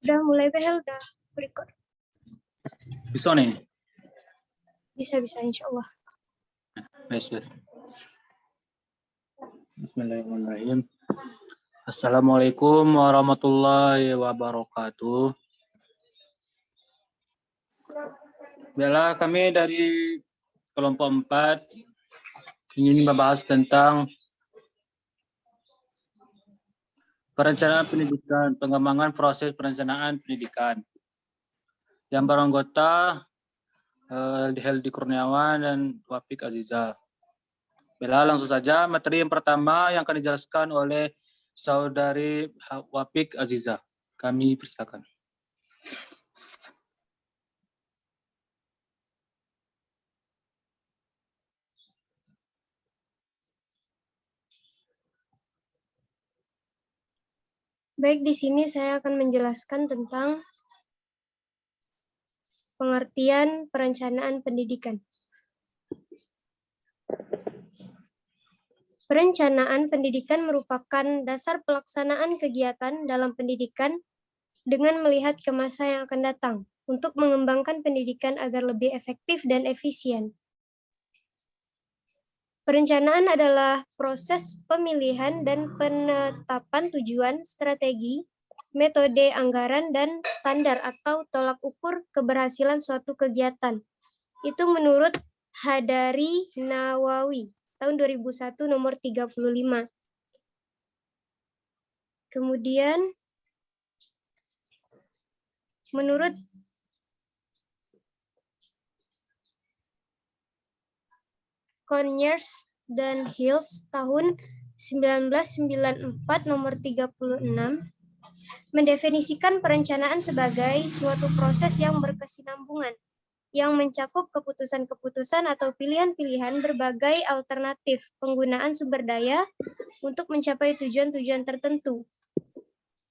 Udah mulai behel, udah record. Bisa nih? Bisa insya Allah. Yes. Bismillahirrahmanirrahim. Assalamualaikum warahmatullahi wabarakatuh. Bella, kami dari kelompok 4 ingin membahas tentang perencanaan pendidikan, pengembangan proses perencanaan pendidikan. Yang beranggota Heldi Kurniawan dan Wafik Aziza. Bella, langsung saja materi yang pertama yang akan dijelaskan oleh Saudari Wafik Aziza. Kami persilakan. Baik, di sini saya akan menjelaskan tentang pengertian perencanaan pendidikan. Perencanaan pendidikan merupakan dasar pelaksanaan kegiatan dalam pendidikan dengan melihat ke masa yang akan datang untuk mengembangkan pendidikan agar lebih efektif dan efisien. Perencanaan adalah proses pemilihan dan penetapan tujuan, strategi, metode anggaran, dan standar atau tolak ukur keberhasilan suatu kegiatan. Itu menurut Hadari Nawawi, tahun 2001, nomor 35. Kemudian, menurut Conyers dan Hills tahun 1994 nomor 36 mendefinisikan perencanaan sebagai suatu proses yang berkesinambungan yang mencakup keputusan-keputusan atau pilihan-pilihan berbagai alternatif penggunaan sumber daya untuk mencapai tujuan-tujuan tertentu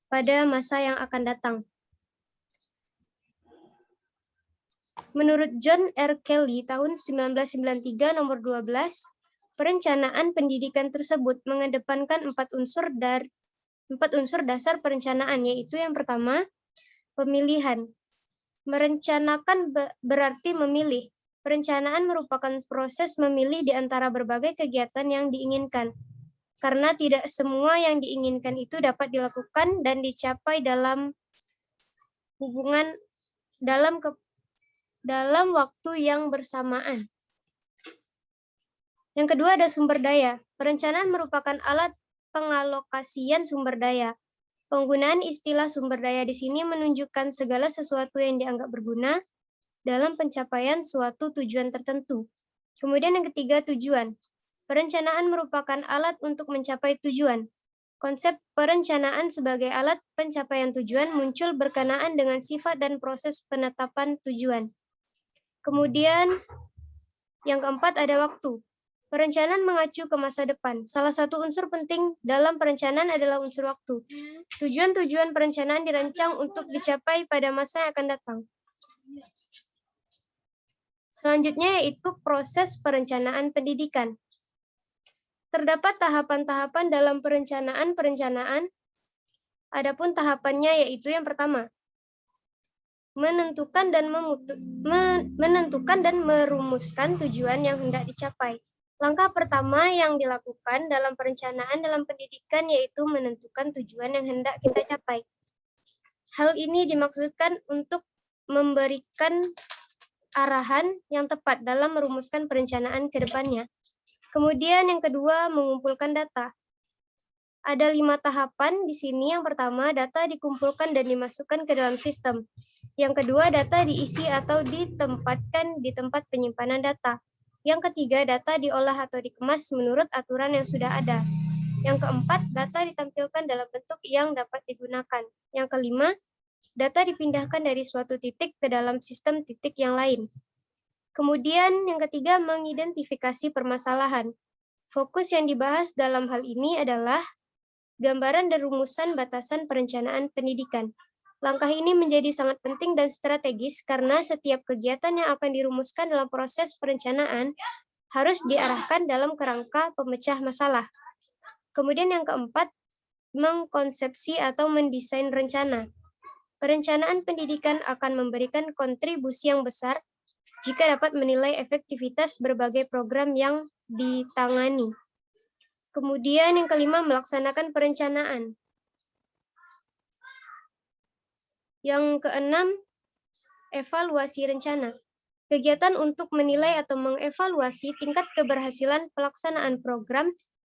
pada masa yang akan datang. Menurut John R. Kelly tahun 1993 nomor 12, perencanaan pendidikan tersebut mengedepankan empat unsur dasar perencanaan, yaitu yang pertama, pemilihan. Merencanakan berarti memilih. Perencanaan merupakan proses memilih di antara berbagai kegiatan yang diinginkan, karena tidak semua yang diinginkan itu dapat dilakukan dan dicapai dalam waktu yang bersamaan. Yang kedua ada sumber daya. Perencanaan merupakan alat pengalokasian sumber daya. Penggunaan istilah sumber daya di sini menunjukkan segala sesuatu yang dianggap berguna dalam pencapaian suatu tujuan tertentu. Kemudian yang ketiga, tujuan. Perencanaan merupakan alat untuk mencapai tujuan. Konsep perencanaan sebagai alat pencapaian tujuan muncul berkenaan dengan sifat dan proses penetapan tujuan. Kemudian yang keempat ada waktu. Perencanaan mengacu ke masa depan. Salah satu unsur penting dalam perencanaan adalah unsur waktu. Tujuan-tujuan perencanaan dirancang untuk dicapai pada masa yang akan datang. Selanjutnya yaitu proses perencanaan pendidikan. Terdapat tahapan-tahapan dalam perencanaan. Adapun tahapannya yaitu yang pertama, menentukan dan merumuskan tujuan yang hendak dicapai. Langkah pertama yang dilakukan dalam perencanaan dalam pendidikan yaitu menentukan tujuan yang hendak kita capai. Hal ini dimaksudkan untuk memberikan arahan yang tepat dalam merumuskan perencanaan ke depannya. Kemudian yang kedua, mengumpulkan data. Ada 5 tahapan di sini. Yang pertama, data dikumpulkan dan dimasukkan ke dalam sistem. Yang kedua, data diisi atau ditempatkan di tempat penyimpanan data. Yang ketiga, data diolah atau dikemas menurut aturan yang sudah ada. Yang keempat, data ditampilkan dalam bentuk yang dapat digunakan. Yang kelima, data dipindahkan dari suatu titik ke dalam sistem titik yang lain. Kemudian yang ketiga, mengidentifikasi permasalahan. Fokus yang dibahas dalam hal ini adalah gambaran dan rumusan batasan perencanaan pendidikan. Langkah ini menjadi sangat penting dan strategis karena setiap kegiatan yang akan dirumuskan dalam proses perencanaan harus diarahkan dalam kerangka pemecah masalah. Kemudian yang keempat, mengkonsepsi atau mendesain rencana. Perencanaan pendidikan akan memberikan kontribusi yang besar jika dapat menilai efektivitas berbagai program yang ditangani. Kemudian yang kelima, melaksanakan perencanaan. Yang keenam, evaluasi rencana. Kegiatan untuk menilai atau mengevaluasi tingkat keberhasilan pelaksanaan program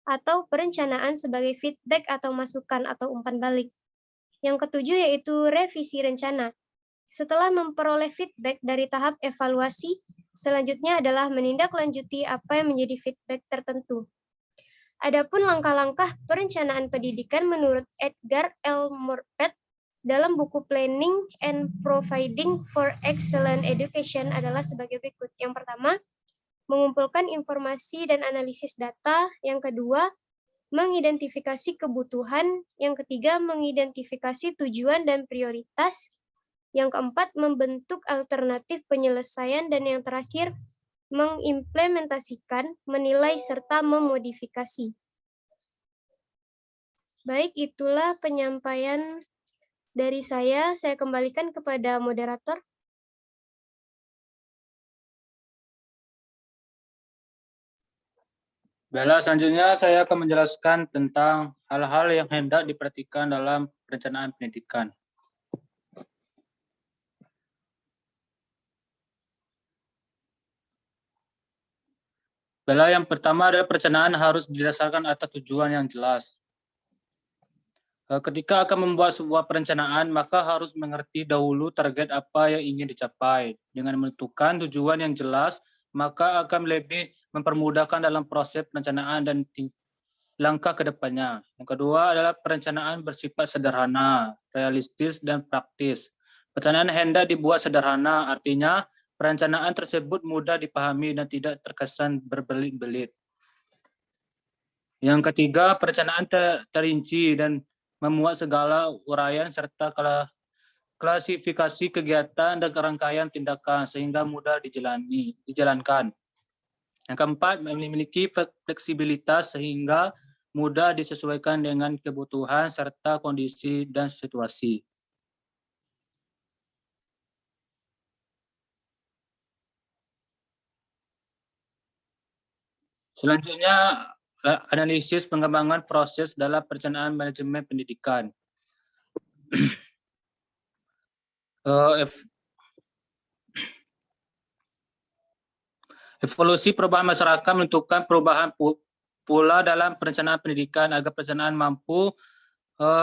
atau perencanaan sebagai feedback atau masukan atau umpan balik. Yang ketujuh yaitu revisi rencana. Setelah memperoleh feedback dari tahap evaluasi, selanjutnya adalah menindaklanjuti apa yang menjadi feedback tertentu. Adapun langkah-langkah perencanaan pendidikan menurut Edgar L. Morpeth dalam buku Planning and Providing for Excellent Education adalah sebagai berikut. Yang pertama, mengumpulkan informasi dan analisis data. Yang kedua, mengidentifikasi kebutuhan. Yang ketiga, mengidentifikasi tujuan dan prioritas. Yang keempat, membentuk alternatif penyelesaian. Dan yang terakhir, mengimplementasikan, menilai, serta memodifikasi. Baik, itulah penyampaian dari saya kembalikan kepada moderator. Baiklah, selanjutnya saya akan menjelaskan tentang hal-hal yang hendak diperhatikan dalam perencanaan pendidikan. Baiklah, yang pertama adalah perencanaan harus didasarkan atas tujuan yang jelas. Ketika akan membuat sebuah perencanaan, maka harus mengerti dahulu target apa yang ingin dicapai. Dengan menentukan tujuan yang jelas, maka akan lebih mempermudahkan dalam proses perencanaan dan langkah ke depannya. Yang kedua adalah perencanaan bersifat sederhana, realistis, dan praktis. Perencanaan hendak dibuat sederhana, artinya perencanaan tersebut mudah dipahami dan tidak terkesan berbelit-belit. Yang ketiga, perencanaan terinci dan memuat segala uraian serta klasifikasi kegiatan dan rangkaian tindakan sehingga mudah dijalankan. Yang keempat, memiliki fleksibilitas sehingga mudah disesuaikan dengan kebutuhan serta kondisi dan situasi. Selanjutnya, analisis pengembangan proses dalam perencanaan manajemen pendidikan. Evolusi perubahan masyarakat menentukan perubahan pula dalam perencanaan pendidikan agar perencanaan mampu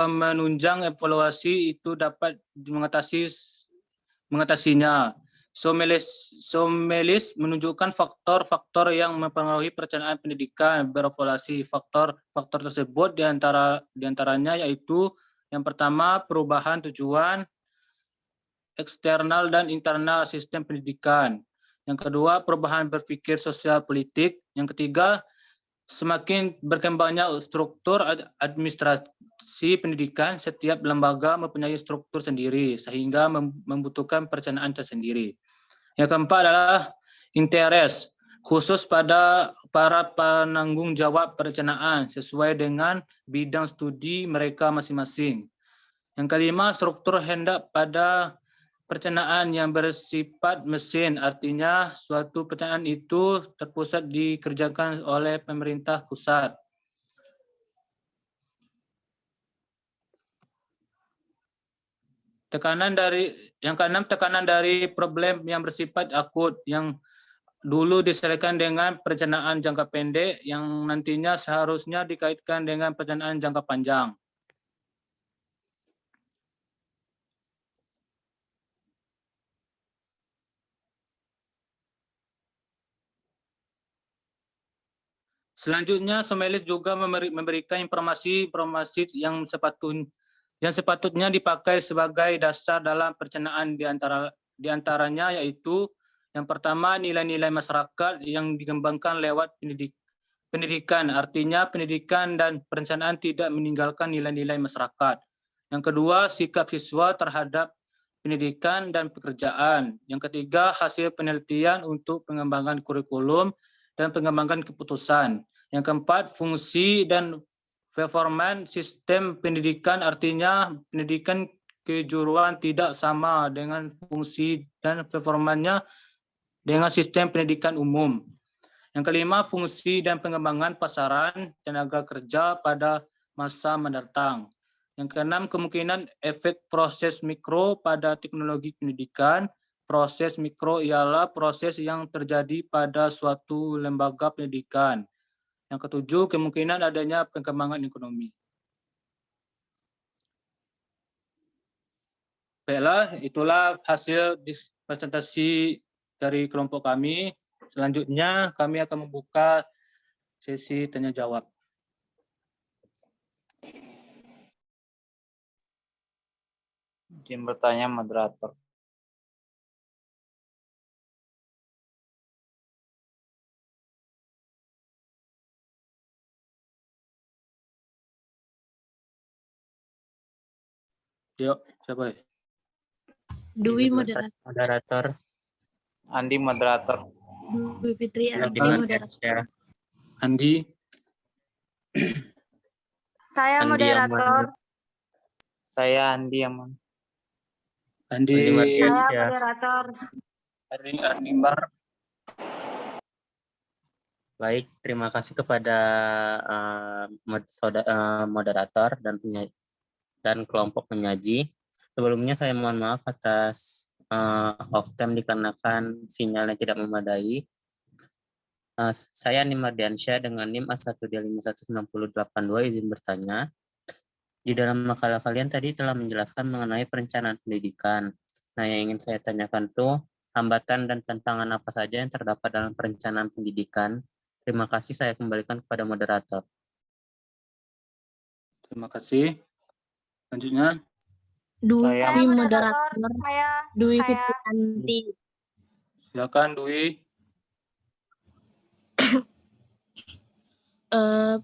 menunjang evaluasi itu dapat mengatasinya. Somelis menunjukkan faktor-faktor yang mempengaruhi perencanaan pendidikan berevaluasi. Faktor-faktor tersebut diantaranya yaitu yang pertama, perubahan tujuan eksternal dan internal sistem pendidikan. Yang kedua, perubahan berpikir sosial politik. Yang ketiga, semakin berkembangnya struktur administrasi pendidikan, setiap lembaga mempunyai struktur sendiri sehingga membutuhkan perencanaan tersendiri. Yang keempat adalah interest, khusus pada para penanggung jawab perencanaan sesuai dengan bidang studi mereka masing-masing. Yang kelima, struktur hendak pada perencanaan yang bersifat mesin, artinya suatu perencanaan itu terpusat dikerjakan oleh pemerintah pusat. Yang keenam, tekanan dari problem yang bersifat akut yang dulu diselesaikan dengan perencanaan jangka pendek yang nantinya seharusnya dikaitkan dengan perencanaan jangka panjang. Selanjutnya, Somelis juga memberikan informasi yang sepatutnya dipakai sebagai dasar dalam perencanaan diantaranya yaitu yang pertama, nilai-nilai masyarakat yang dikembangkan lewat pendidikan. Artinya pendidikan dan perencanaan tidak meninggalkan nilai-nilai masyarakat. Yang kedua, sikap siswa terhadap pendidikan dan pekerjaan. Yang ketiga, hasil penelitian untuk pengembangan kurikulum dan pengembangan keputusan. Yang keempat, fungsi dan performa sistem pendidikan, artinya pendidikan kejuruan tidak sama dengan fungsi dan performanya dengan sistem pendidikan umum. Yang kelima, fungsi dan pengembangan pasaran tenaga kerja pada masa mendatang. Yang keenam, kemungkinan efek proses mikro pada teknologi pendidikan. Proses mikro ialah proses yang terjadi pada suatu lembaga pendidikan. Yang ketujuh, kemungkinan adanya perkembangan ekonomi. Baiklah, itulah hasil presentasi dari kelompok kami. Selanjutnya, kami akan membuka sesi tanya jawab. Izin bertanya moderator. Yuk, siapa ya? Dwi Izin moderator. moderator. Andi moderator. Dwi Fitri Andi Silakan. moderator. Andi, Saya Andi moderator. Saya Andi Aman. Andi, Saya moderator. Andi Mar. Baik, terima kasih kepada moderator dan kelompok penyaji. Sebelumnya saya mohon maaf atas off cam dikarenakan sinyalnya tidak memadai. Saya Nim Mardiansyah dengan NIM A1D51682 izin bertanya. Di dalam makalah kalian tadi telah menjelaskan mengenai perencanaan pendidikan. Nah, yang ingin saya tanyakan tuh hambatan dan tantangan apa saja yang terdapat dalam perencanaan pendidikan. Terima kasih, saya kembalikan kepada moderator. Terima kasih. Selanjutnya, Dwi Saya moderator. Dwi Saya. Fitri Andi. silakan Dwi.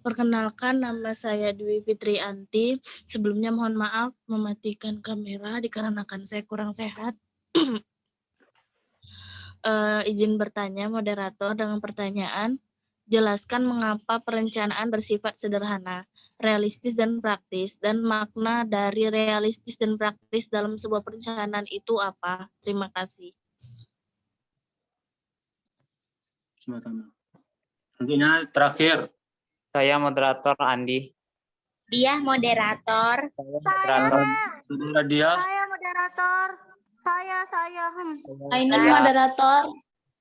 Perkenalkan, nama saya Dwi Fitri Anti. Sebelumnya mohon maaf mematikan kamera dikarenakan saya kurang sehat. Izin bertanya moderator dengan pertanyaan, jelaskan mengapa perencanaan bersifat sederhana, realistis dan praktis, dan makna dari realistis dan praktis dalam sebuah perencanaan itu apa? Terima kasih. Sama-sama. Selanjutnya terakhir, Saya moderator Andi. Dia moderator. Saya moderator. saudara dia. Saya moderator. Saya. Ainun Saya. moderator.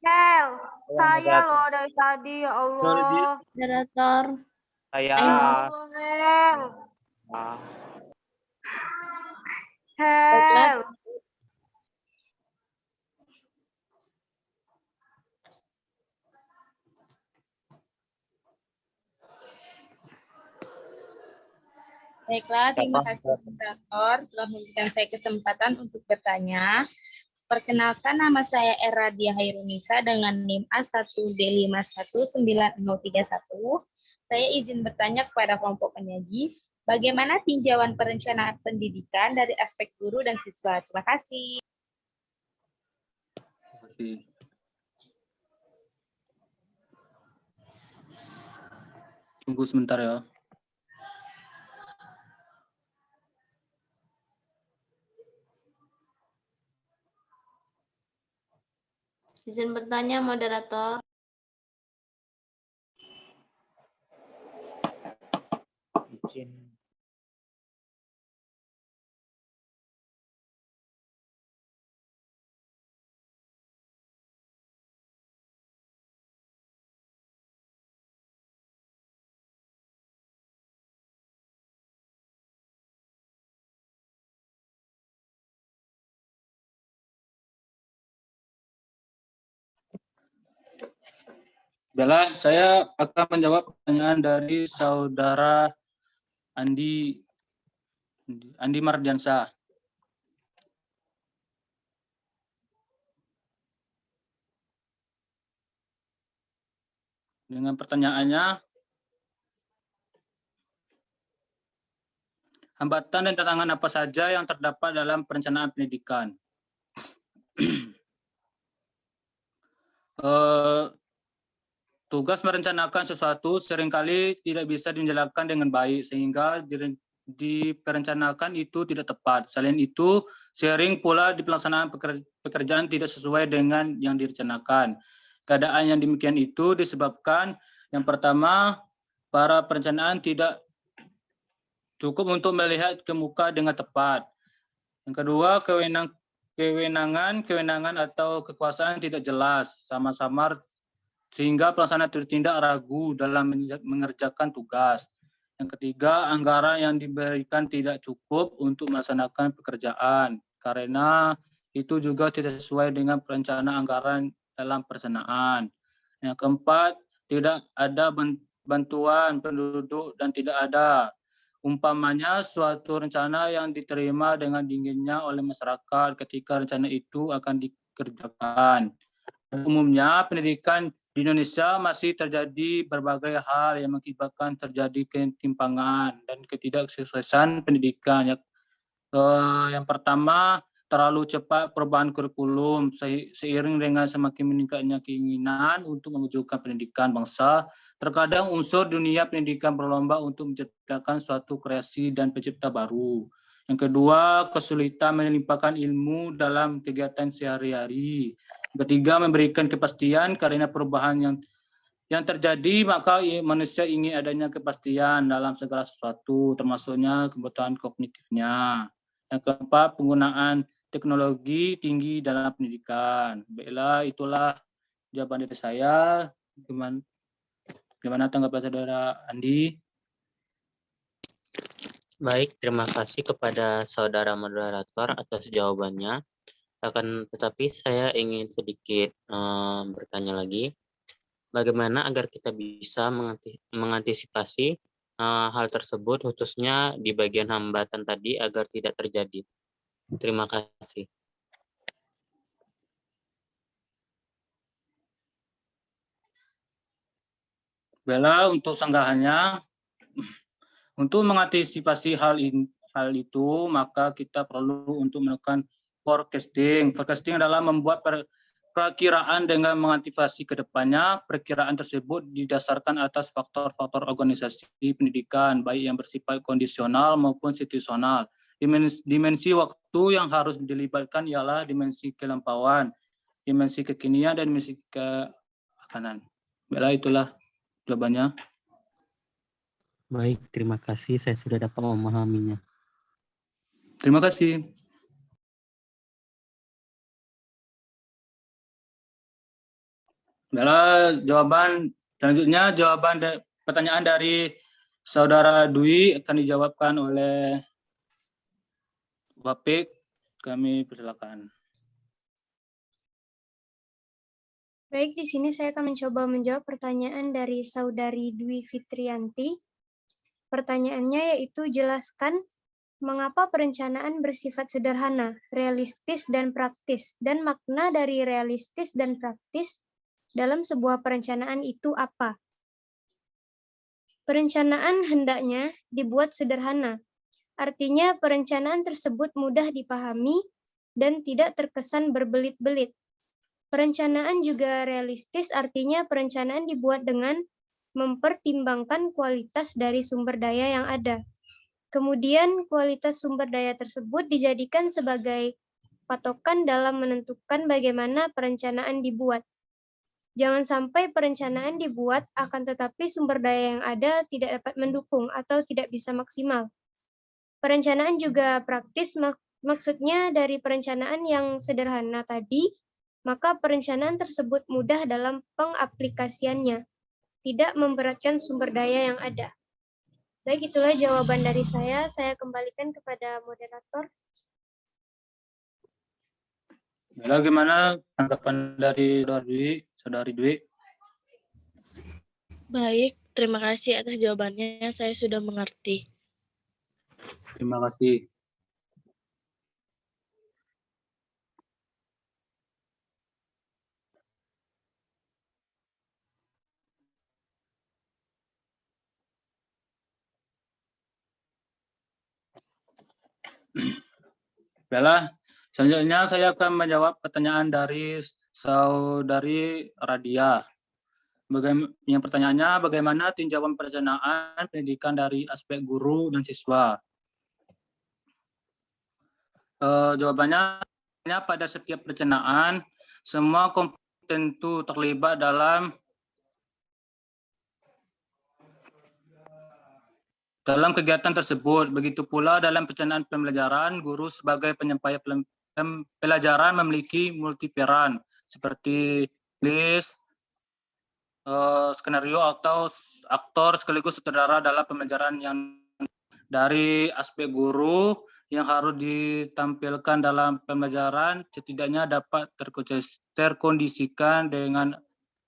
Hel. Saya moderator. loh dari tadi, ya Sorry, Allah. Moderator. Saya. Hel. Ah, Hel. Baiklah, terima kasih moderator telah memberikan saya kesempatan untuk bertanya. Perkenalkan, nama saya Eradia Hairunisa dengan NIM A1D5190031. Saya izin bertanya kepada kelompok penyaji, bagaimana tinjauan perencanaan pendidikan dari aspek guru dan siswa? Terima kasih. Terima kasih. Tunggu sebentar ya. Izin bertanya, moderator. izin. Bella, saya akan menjawab pertanyaan dari saudara Andi Mardiansyah. Dengan pertanyaannya, hambatan dan tantangan apa saja yang terdapat dalam perencanaan pendidikan? Tugas merencanakan sesuatu seringkali tidak bisa dijalankan dengan baik, sehingga diperencanakan itu tidak tepat. Selain itu, sering pula di pelaksanaan pekerjaan tidak sesuai dengan yang direncanakan. Keadaan yang demikian itu disebabkan yang pertama, para perencanaan tidak cukup untuk melihat ke muka dengan tepat. Yang kedua, kewenangan atau kekuasaan tidak jelas, samar-samar sehingga pelaksana tertindak ragu dalam mengerjakan tugas. Yang ketiga, anggaran yang diberikan tidak cukup untuk melaksanakan pekerjaan karena itu juga tidak sesuai dengan perencanaan anggaran dalam pelaksanaan. Yang keempat, tidak ada bantuan penduduk dan tidak ada umpamanya suatu rencana yang diterima dengan dinginnya oleh masyarakat ketika rencana itu akan dikerjakan. Umumnya pendidikan di Indonesia masih terjadi berbagai hal yang mengakibatkan terjadi ketimpangan dan ketidaksuksesan pendidikan. Yang pertama, terlalu cepat perubahan kurikulum seiring dengan semakin meningkatnya keinginan untuk mewujudkan pendidikan bangsa. Terkadang unsur dunia pendidikan berlomba untuk menciptakan suatu kreasi dan pencipta baru. Yang kedua, kesulitan melimpahkan ilmu dalam kegiatan sehari-hari. Yang ketiga, memberikan kepastian karena perubahan yang terjadi, maka manusia ingin adanya kepastian dalam segala sesuatu, termasuknya kebutuhan kognitifnya. Yang keempat, penggunaan teknologi tinggi dalam pendidikan. Baiklah, itulah jawaban dari saya. Gimana tanggapan saudara Andi? Baik, terima kasih kepada saudara moderator atas jawabannya. Akan tetapi saya ingin sedikit bertanya lagi. Bagaimana agar kita bisa mengantisipasi hal tersebut, khususnya di bagian hambatan tadi, agar tidak terjadi. Terima kasih. Bella, untuk sanggahannya, untuk mengantisipasi hal itu, maka kita perlu untuk melakukan forecasting. Forecasting adalah membuat perakiraan dengan mengantisipasi ke depannya. Perkiraan tersebut didasarkan atas faktor-faktor organisasi pendidikan, baik yang bersifat kondisional maupun situasional. Dimensi waktu yang harus dilibatkan ialah dimensi kelampauan, dimensi kekinian, dan dimensi keakanan. Baiklah, itulah jawabannya. Baik, terima kasih. Saya sudah dapat memahaminya. Terima kasih. Baiklah, selanjutnya pertanyaan dari saudara Dwi akan dijawabkan oleh Wapik. Kami persilakan. Baik, di sini saya akan mencoba menjawab pertanyaan dari saudari Dwi Fitrianti. Pertanyaannya yaitu, jelaskan mengapa perencanaan bersifat sederhana, realistis, dan praktis, dan makna dari realistis dan praktis dalam sebuah perencanaan itu apa? Perencanaan hendaknya dibuat sederhana, artinya perencanaan tersebut mudah dipahami dan tidak terkesan berbelit-belit. Perencanaan juga realistis, artinya perencanaan dibuat dengan mempertimbangkan kualitas dari sumber daya yang ada. Kemudian kualitas sumber daya tersebut dijadikan sebagai patokan dalam menentukan bagaimana perencanaan dibuat. Jangan sampai perencanaan dibuat akan tetapi sumber daya yang ada tidak dapat mendukung atau tidak bisa maksimal. Perencanaan juga praktis, maksudnya dari perencanaan yang sederhana tadi, maka perencanaan tersebut mudah dalam pengaplikasiannya, tidak memberatkan sumber daya yang ada. Baik, itulah jawaban dari saya. Saya kembalikan kepada moderator. Bagaimana tanggapan dari saudari Dwi? Baik, terima kasih atas jawabannya. Saya sudah mengerti. Terima kasih. Baiklah, selanjutnya saya akan menjawab pertanyaan dari saudari Radia. Yang pertanyaannya, bagaimana tinjauan perencanaan pendidikan dari aspek guru dan siswa? Jawabannya pada setiap perencanaan, semua komponen tentu terlibat dalam kegiatan tersebut. Begitu pula dalam perencanaan pembelajaran, guru sebagai penyampai pelajaran memiliki multiperan seperti list, skenario atau aktor sekaligus sutradara dalam pembelajaran. Yang dari aspek guru yang harus ditampilkan dalam pembelajaran setidaknya dapat terkondisikan dengan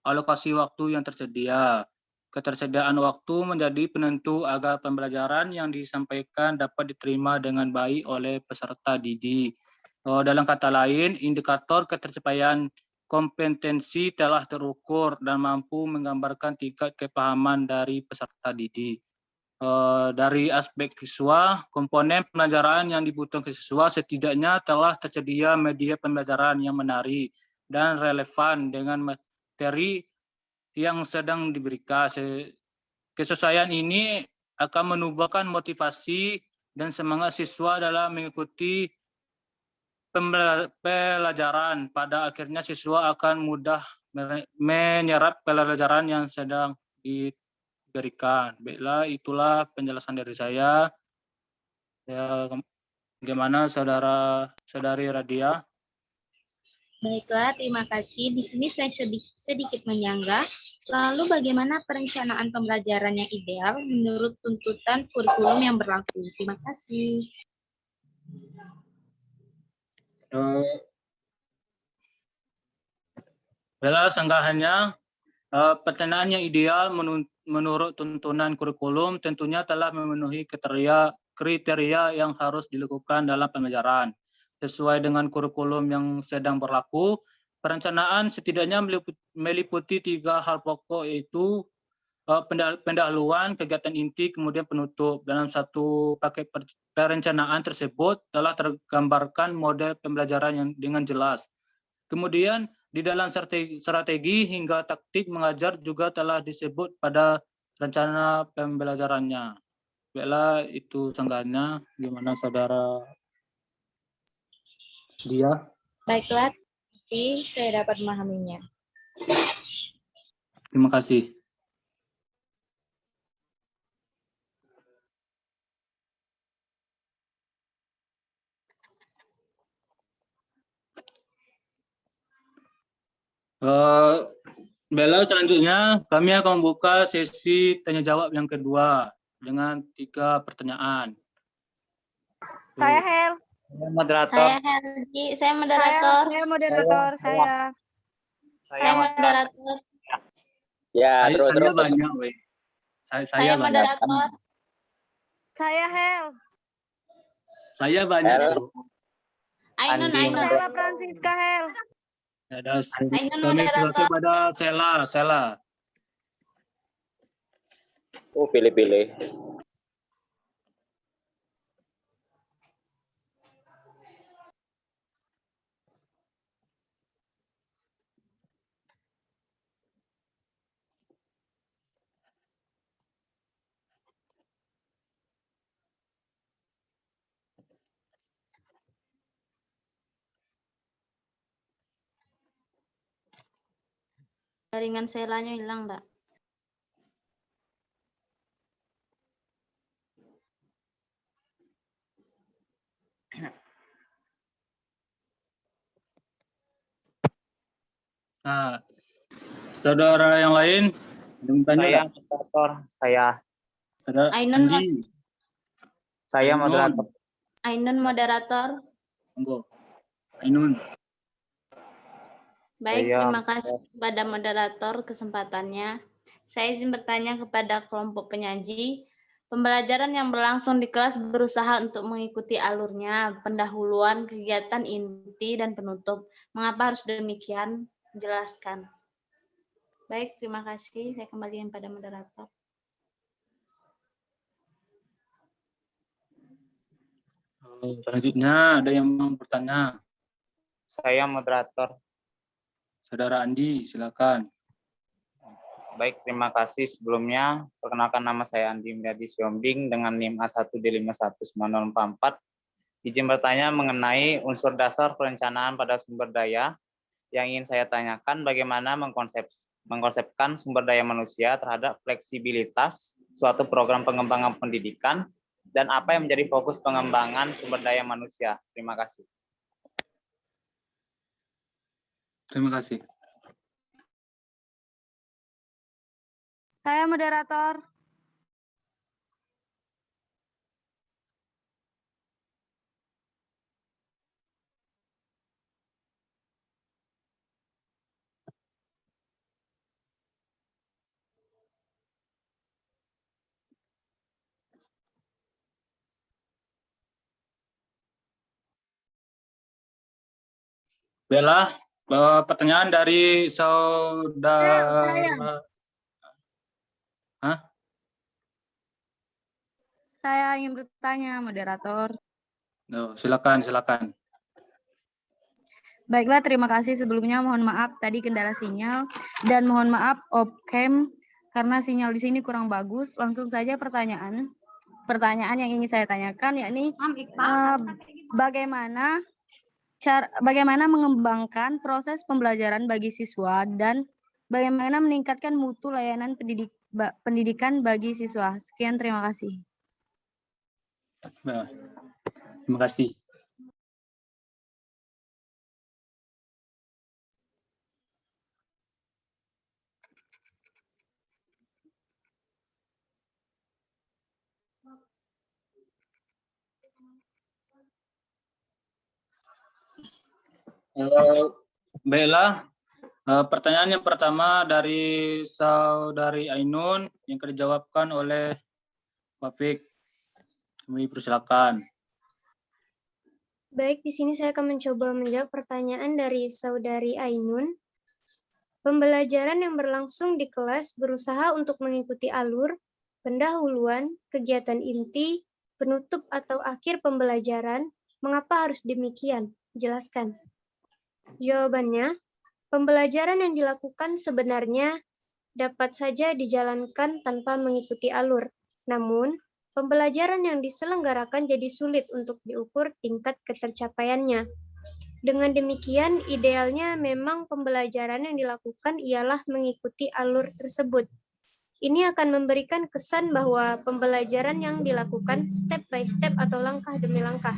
alokasi waktu yang tersedia. Ketersediaan waktu menjadi penentu agar pembelajaran yang disampaikan dapat diterima dengan baik oleh peserta didik. Dalam kata lain, indikator ketercapaian kompetensi telah terukur dan mampu menggambarkan tingkat kepahaman dari peserta didik. Dari aspek siswa, komponen pembelajaran yang dibutuhkan siswa setidaknya telah tersedia media pembelajaran yang menarik dan relevan dengan materi yang sedang diberikan. Kesesuaian ini akan menumbuhkan motivasi dan semangat siswa dalam mengikuti pembelajaran. Pada akhirnya siswa akan mudah menyerap pelajaran yang sedang diberikan. Baiklah, itulah penjelasan dari saya. Ya, bagaimana saudari Radia? Baiklah, terima kasih. Di sini saya sedikit menyangga. Lalu bagaimana perencanaan pembelajaran yang ideal menurut tuntutan kurikulum yang berlaku? Terima kasih. Senggahannya perencanaan yang ideal menurut tuntunan kurikulum tentunya telah memenuhi kriteria yang harus dilakukan dalam pembelajaran. Sesuai dengan kurikulum yang sedang berlaku, perencanaan setidaknya meliputi 3 hal pokok, yaitu pendahuluan, kegiatan inti, kemudian penutup. Dalam satu paket perencanaan tersebut telah tergambarkan model pembelajaran yang dengan jelas. Kemudian di dalam strategi hingga taktik mengajar juga telah disebut pada rencana pembelajarannya. Baiklah, itu senggahannya. Gimana saudara Dia? Baiklah, terima kasih. Saya dapat memahaminya. Terima kasih. Bella, selanjutnya kami akan membuka sesi tanya jawab yang kedua dengan 3 pertanyaan. Saya Hel. Moderator. Saya Helgi, saya moderator. Saya moderator, saya. Saya moderator. Ya, Saya banyak, weh. Saya Saya banyak. moderator. Saya Hel. Saya banyak. Hel. Bu. Ainun, Andi. Ainun. Saya Francisca Hel. Ada Ainun kami moderator. kepada Sela. Oh, pilih-pilih. Jaringan selanya hilang, enggak? Nah, saudara yang lain, ada yang tanya Saya nggak? moderator. Saudara Ainun, Andi, Saya Ainun. moderator. Ainun moderator. Monggo. Ainun. Baik, Saya terima kasih kepada moderator kesempatannya. Saya izin bertanya kepada kelompok penyaji. Pembelajaran yang berlangsung di kelas berusaha untuk mengikuti alurnya, pendahuluan, kegiatan inti, dan penutup. Mengapa harus demikian? Jelaskan. Baik, terima kasih. Saya kembalikan pada moderator. Selanjutnya ada yang mau bertanya. Saya moderator. Saudara Andi, silakan. Baik, terima kasih. Sebelumnya, perkenalkan nama saya Andi Miryadi Siombing dengan NIM A1D51944. Izin bertanya mengenai unsur dasar perencanaan pada sumber daya. Yang ingin saya tanyakan bagaimana mengkonsepkan sumber daya manusia terhadap fleksibilitas suatu program pengembangan pendidikan dan apa yang menjadi fokus pengembangan sumber daya manusia. Terima kasih. Terima kasih. Saya moderator. Bella, pertanyaan dari saudara. Saya ingin bertanya, moderator. No, silakan. Baiklah, terima kasih sebelumnya. Mohon maaf tadi kendala sinyal dan mohon maaf off-cam karena sinyal di sini kurang bagus. Langsung saja pertanyaan yang ingin saya tanyakan yakni bagaimana mengembangkan proses pembelajaran bagi siswa dan bagaimana meningkatkan mutu layanan pendidikan bagi siswa. Sekian, terima kasih. Nah, terima kasih. Baiklah, pertanyaan yang pertama dari saudari Ainun yang akan dijawabkan oleh Pak Fik. Kami persilakan. Baik, di sini saya akan mencoba menjawab pertanyaan dari saudari Ainun. Pembelajaran yang berlangsung di kelas berusaha untuk mengikuti alur, pendahuluan, kegiatan inti, penutup atau akhir pembelajaran. Mengapa harus demikian? Jelaskan. Jawabannya, pembelajaran yang dilakukan sebenarnya dapat saja dijalankan tanpa mengikuti alur. Namun, pembelajaran yang diselenggarakan jadi sulit untuk diukur tingkat ketercapaiannya. Dengan demikian, idealnya memang pembelajaran yang dilakukan ialah mengikuti alur tersebut. Ini akan memberikan kesan bahwa pembelajaran yang dilakukan step by step atau langkah demi langkah.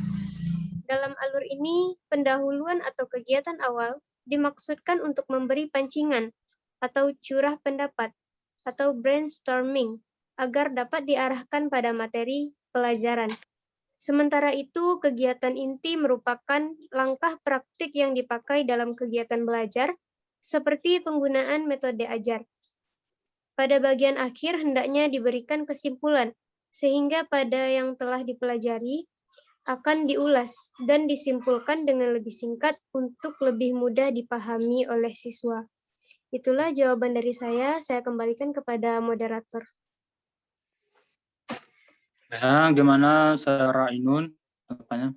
Dalam alur ini, pendahuluan atau kegiatan awal dimaksudkan untuk memberi pancingan atau curah pendapat atau brainstorming agar dapat diarahkan pada materi pelajaran. Sementara itu, kegiatan inti merupakan langkah praktik yang dipakai dalam kegiatan belajar, seperti penggunaan metode ajar. Pada bagian akhir hendaknya diberikan kesimpulan, sehingga pada yang telah dipelajari akan diulas dan disimpulkan dengan lebih singkat untuk lebih mudah dipahami oleh siswa. Itulah jawaban dari saya kembalikan kepada moderator. Ya, gimana saudara Ainun tanggapannya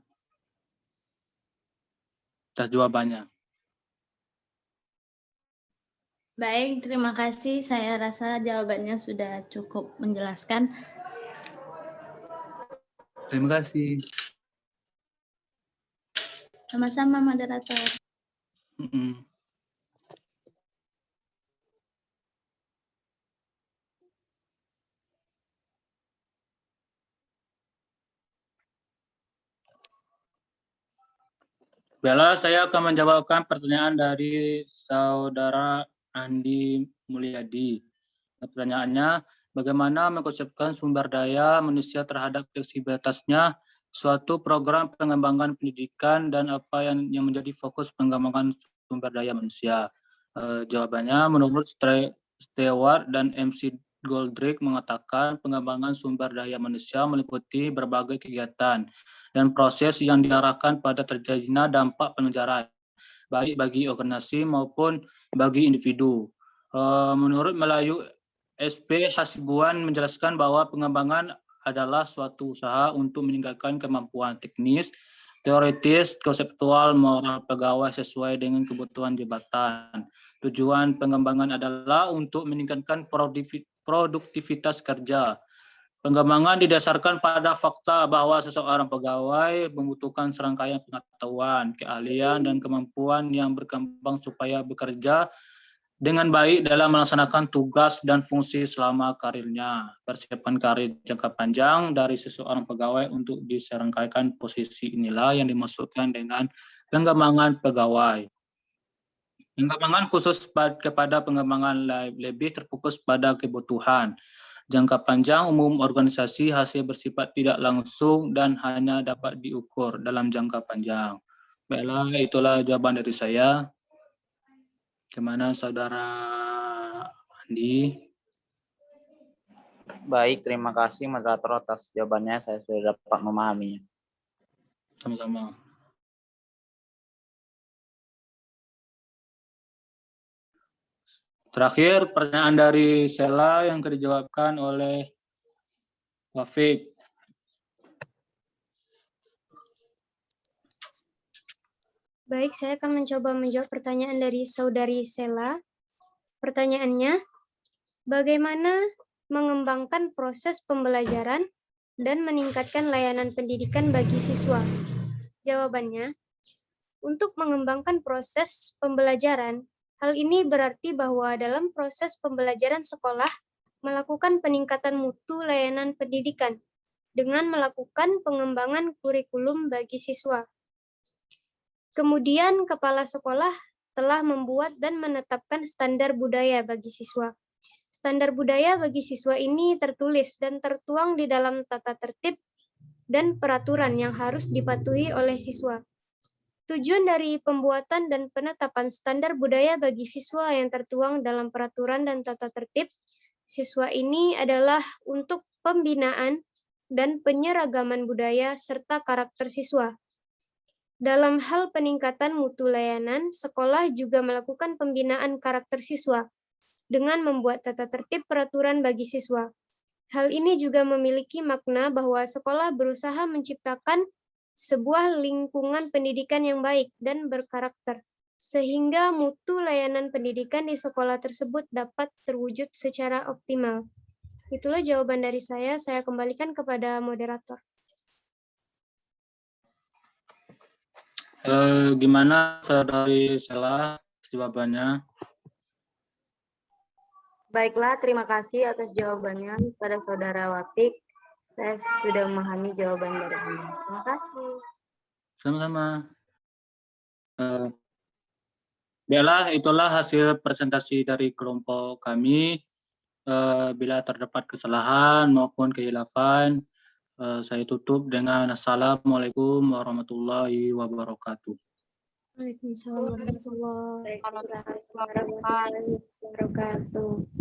atas jawabannya? Baik, terima kasih. Saya rasa jawabannya sudah cukup menjelaskan. Terima kasih. Sama-sama, moderator. Bella, saya akan menjawabkan pertanyaan dari saudara Andi Mulyadi. Pertanyaannya, bagaimana mengkonsepkan sumber daya manusia terhadap fleksibilitasnya suatu program pengembangan pendidikan dan apa yang menjadi fokus pengembangan sumber daya manusia? Jawabannya, menurut Stewart dan MC Goldrick mengatakan pengembangan sumber daya manusia meliputi berbagai kegiatan dan proses yang diarahkan pada terjadinya dampak pelajaran, baik bagi organisasi maupun bagi individu. Menurut Melayu, SP Hasibuan menjelaskan bahwa pengembangan adalah suatu usaha untuk meningkatkan kemampuan teknis, teoritis, konseptual, moral pegawai sesuai dengan kebutuhan jabatan. Tujuan pengembangan adalah untuk meningkatkan produktivitas kerja, Pengembangan didasarkan pada fakta bahwa seseorang pegawai membutuhkan serangkaian pengetahuan, keahlian, dan kemampuan yang berkembang supaya bekerja dengan baik dalam melaksanakan tugas dan fungsi selama karirnya. Persiapan karir jangka panjang dari seseorang pegawai untuk diserangkaikan posisi inilah yang dimaksudkan dengan pengembangan pegawai. Pengembangan khusus kepada pengembangan lebih terfokus pada kebutuhan jangka panjang umum organisasi, hasil bersifat tidak langsung dan hanya dapat diukur dalam jangka panjang. Baiklah, itulah jawaban dari saya. Gimana Saudara Andi? Baik, terima kasih moderator atas jawabannya. Saya sudah dapat memahaminya. Sama-sama. Terakhir, pertanyaan dari Sela yang dijawabkan oleh Wafik. Baik, saya akan mencoba menjawab pertanyaan dari Saudari Sela. Pertanyaannya, bagaimana mengembangkan proses pembelajaran dan meningkatkan layanan pendidikan bagi siswa? Jawabannya, untuk mengembangkan proses pembelajaran, hal ini berarti bahwa dalam proses pembelajaran sekolah melakukan peningkatan mutu layanan pendidikan dengan melakukan pengembangan kurikulum bagi siswa. Kemudian kepala sekolah telah membuat dan menetapkan standar budaya bagi siswa. Standar budaya bagi siswa ini tertulis dan tertuang di dalam tata tertib dan peraturan yang harus dipatuhi oleh siswa. Tujuan dari pembuatan dan penetapan standar budaya bagi siswa yang tertuang dalam peraturan dan tata tertib siswa ini adalah untuk pembinaan dan penyeragaman budaya serta karakter siswa. Dalam hal peningkatan mutu layanan, sekolah juga melakukan pembinaan karakter siswa dengan membuat tata tertib peraturan bagi siswa. Hal ini juga memiliki makna bahwa sekolah berusaha menciptakan sebuah lingkungan pendidikan yang baik dan berkarakter, sehingga mutu layanan pendidikan di sekolah tersebut dapat terwujud secara optimal. Itulah jawaban dari saya kembalikan kepada moderator. Gimana Saudari Sela jawabannya? Baiklah, terima kasih atas jawabannya pada Saudara Wafik. Saya sudah memahami jawaban dari Anda. Terima kasih. Sama-sama. Baiklah, itulah hasil presentasi dari kelompok kami. Bila terdapat kesalahan maupun kehilafan, saya tutup dengan Assalamualaikum warahmatullahi wabarakatuh. Waalaikumsalam warahmatullahi wabarakatuh.